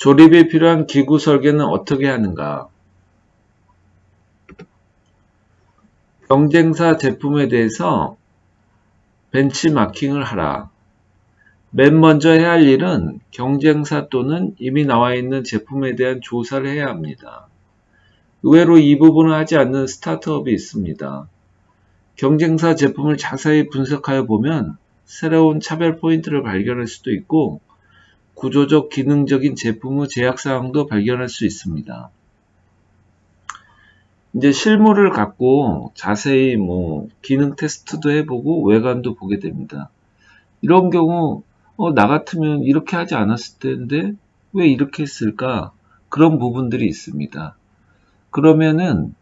조립이 필요한 기구 설계는 어떻게 하는가? 경쟁사 제품에 대해서 벤치마킹을 하라. 맨 먼저 해야 할 일은 경쟁사 또는 이미 나와 있는 제품에 대한 조사를 해야 합니다. 의외로 이 부분을 하지 않는 스타트업이 있습니다. 경쟁사 제품을 자세히 분석하여 보면 새로운 차별 포인트를 발견할 수도 있고 구조적 기능적인 제품의 제약사항도 발견할 수 있습니다. 이제 실물을 갖고 자세히 기능 테스트도 해보고 외관도 보게 됩니다. 이런 경우 나 같으면 이렇게 하지 않았을 텐데 왜 이렇게 했을까? 그런 부분들이 있습니다. 그러면은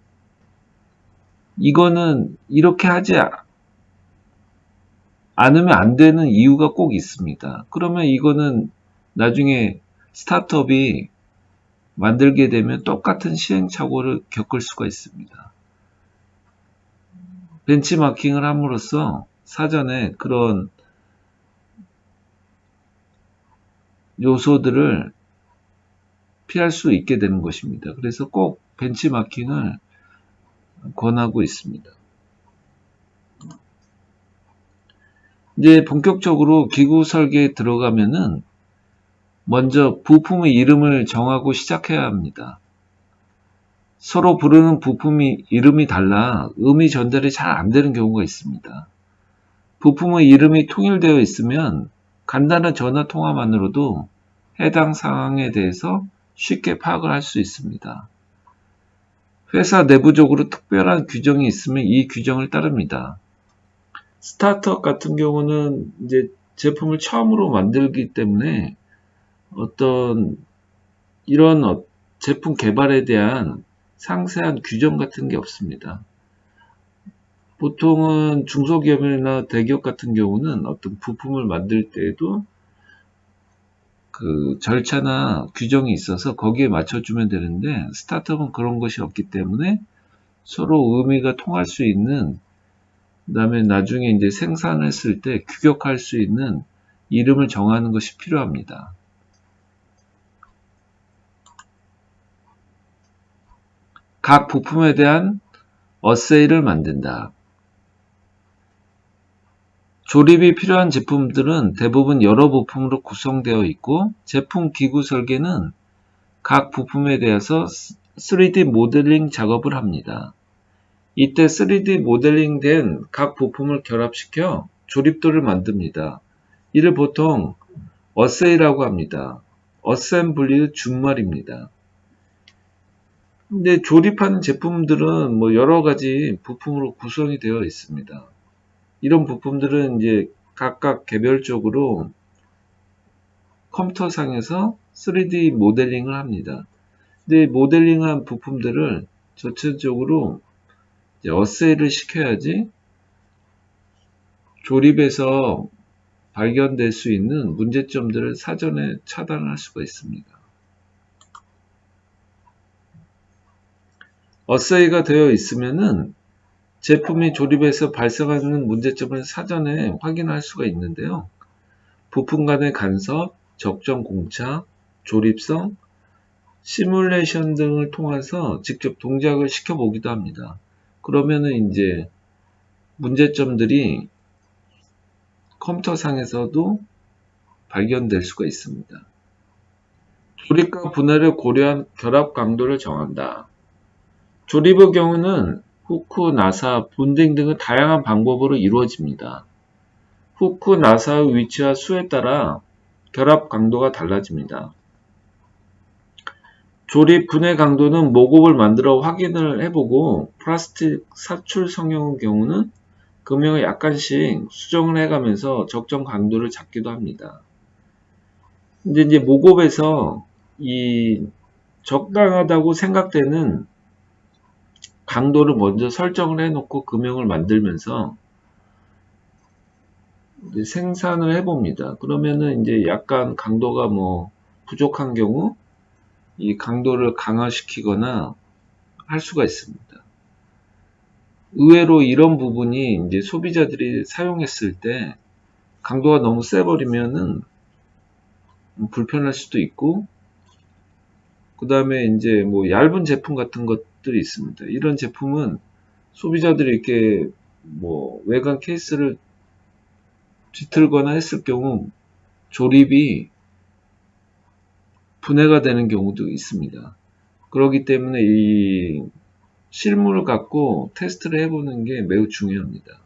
이거는 이렇게 하지 않으면 안 되는 이유가 꼭 있습니다. 그러면 이거는 나중에 스타트업이 만들게 되면 똑같은 시행착오를 겪을 수가 있습니다. 벤치마킹을 함으로써 사전에 그런 요소들을 피할 수 있게 되는 것입니다. 그래서 꼭 벤치마킹을 권하고 있습니다. 이제 본격적으로 기구 설계에 들어가면은 먼저 부품의 이름을 정하고 시작해야 합니다. 서로 부르는 부품이 이름이 달라 의미 전달이 잘 안 되는 경우가 있습니다. 부품의 이름이 통일되어 있으면 간단한 전화 통화만으로도 해당 상황에 대해서 쉽게 파악을 할 수 있습니다. 회사 내부적으로 특별한 규정이 있으면 이 규정을 따릅니다. 스타트업 같은 경우는 이제 제품을 처음으로 만들기 때문에 어떤 이런 제품 개발에 대한 상세한 규정 같은 게 없습니다. 보통은 중소기업이나 대기업 같은 경우는 어떤 부품을 만들 때에도 그 절차나 규정이 있어서 거기에 맞춰주면 되는데 스타트업은 그런 것이 없기 때문에 서로 의미가 통할 수 있는, 그 다음에 나중에 이제 생산했을 때 규격할 수 있는 이름을 정하는 것이 필요합니다. 각 부품에 대한 어세이를 만든다. 조립이 필요한 제품들은 대부분 여러 부품으로 구성되어 있고 제품 기구 설계는 각 부품에 대해서 3D 모델링 작업을 합니다. 이때 3D 모델링된 각 부품을 결합시켜 조립도를 만듭니다. 이를 보통 어세이라고 합니다. 어셈블리의 준말입니다. 근데 조립하는 제품들은 여러 가지 부품으로 구성이 되어 있습니다. 이런 부품들은 이제 각각 개별적으로 컴퓨터상에서 3D 모델링을 합니다. 근데 모델링한 부품들을 전체적으로 어세이를 시켜야지 조립에서 발견될 수 있는 문제점들을 사전에 차단할 수가 있습니다. 어세이가 되어 있으면은 제품이 조립에서 발생하는 문제점을 사전에 확인할 수가 있는데요. 부품 간의 간섭, 적정 공차, 조립성, 시뮬레이션 등을 통해서 직접 동작을 시켜보기도 합니다. 그러면은 이제 문제점들이 컴퓨터상에서도 발견될 수가 있습니다. 조립과 분해를 고려한 결합 강도를 정한다. 조립의 경우는 후크, 나사, 본딩 등의 다양한 방법으로 이루어집니다. 후크, 나사의 위치와 수에 따라 결합 강도가 달라집니다. 조립 분해 강도는 모급을 만들어 확인을 해보고 플라스틱 사출 성형의 경우는 금형을 약간씩 수정을 해가면서 적정 강도를 잡기도 합니다. 근데 이제 모급에서 이 적당하다고 생각되는 강도를 먼저 설정을 해놓고 금형을 만들면서 이제 생산을 해봅니다. 그러면은 이제 약간 강도가 부족한 경우 이 강도를 강화시키거나 할 수가 있습니다. 의외로 이런 부분이 이제 소비자들이 사용했을 때 강도가 너무 세버리면은 불편할 수도 있고 그 다음에 이제 뭐 얇은 제품 같은 것들이 있습니다. 이런 제품은 소비자들이 이렇게 뭐 외관 케이스를 뒤틀거나 했을 경우 조립이 분해가 되는 경우도 있습니다. 그렇기 때문에 이 실물을 갖고 테스트를 해보는 게 매우 중요합니다.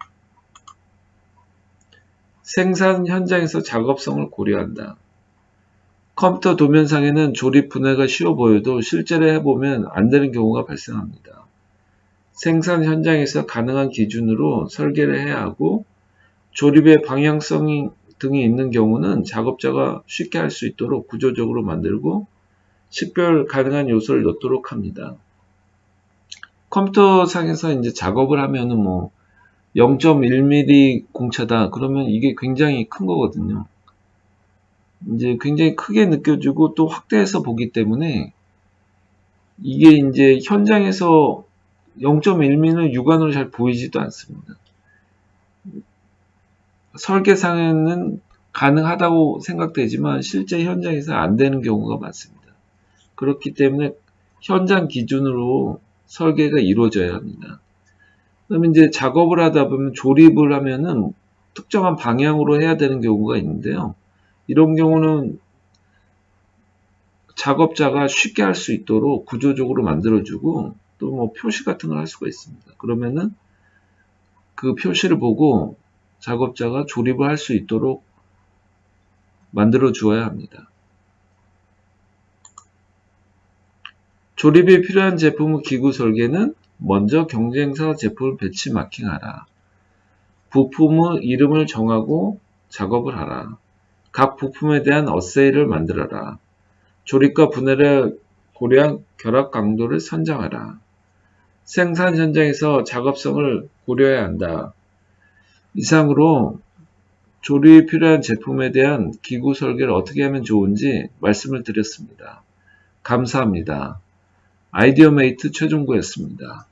생산 현장에서 작업성을 고려한다. 컴퓨터 도면상에는 조립 분해가 쉬워 보여도 실제로 해보면 안 되는 경우가 발생합니다. 생산 현장에서 가능한 기준으로 설계를 해야 하고 조립의 방향성 등이 있는 경우는 작업자가 쉽게 할 수 있도록 구조적으로 만들고 식별 가능한 요소를 넣도록 합니다. 컴퓨터상에서 이제 작업을 하면은 뭐 0.1mm 공차다 그러면 이게 굉장히 큰 거거든요. 이제 굉장히 크게 느껴지고 또 확대해서 보기 때문에 이게 이제 현장에서 0.1mm는 육안으로 잘 보이지도 않습니다. 설계상에는 가능하다고 생각되지만 실제 현장에서 안 되는 경우가 많습니다. 그렇기 때문에 현장 기준으로 설계가 이루어져야 합니다. 그러면 이제 작업을 하다 보면 조립을 하면은 특정한 방향으로 해야 되는 경우가 있는데요. 이런 경우는 작업자가 쉽게 할 수 있도록 구조적으로 만들어주고 또 뭐 표시 같은 걸 할 수가 있습니다. 그러면은 그 표시를 보고 작업자가 조립을 할 수 있도록 만들어 주어야 합니다. 조립이 필요한 제품의 기구 설계는 먼저 경쟁사 제품을 배치 마킹하라. 부품의 이름을 정하고 작업을 하라. 각 부품에 대한 어세이를 만들어라. 조립과 분해를 고려한 결합 강도를 선정하라. 생산 현장에서 작업성을 고려해야 한다. 이상으로 조립이 필요한 제품에 대한 기구 설계를 어떻게 하면 좋은지 말씀을 드렸습니다. 감사합니다. 아이디어메이트 최종구였습니다.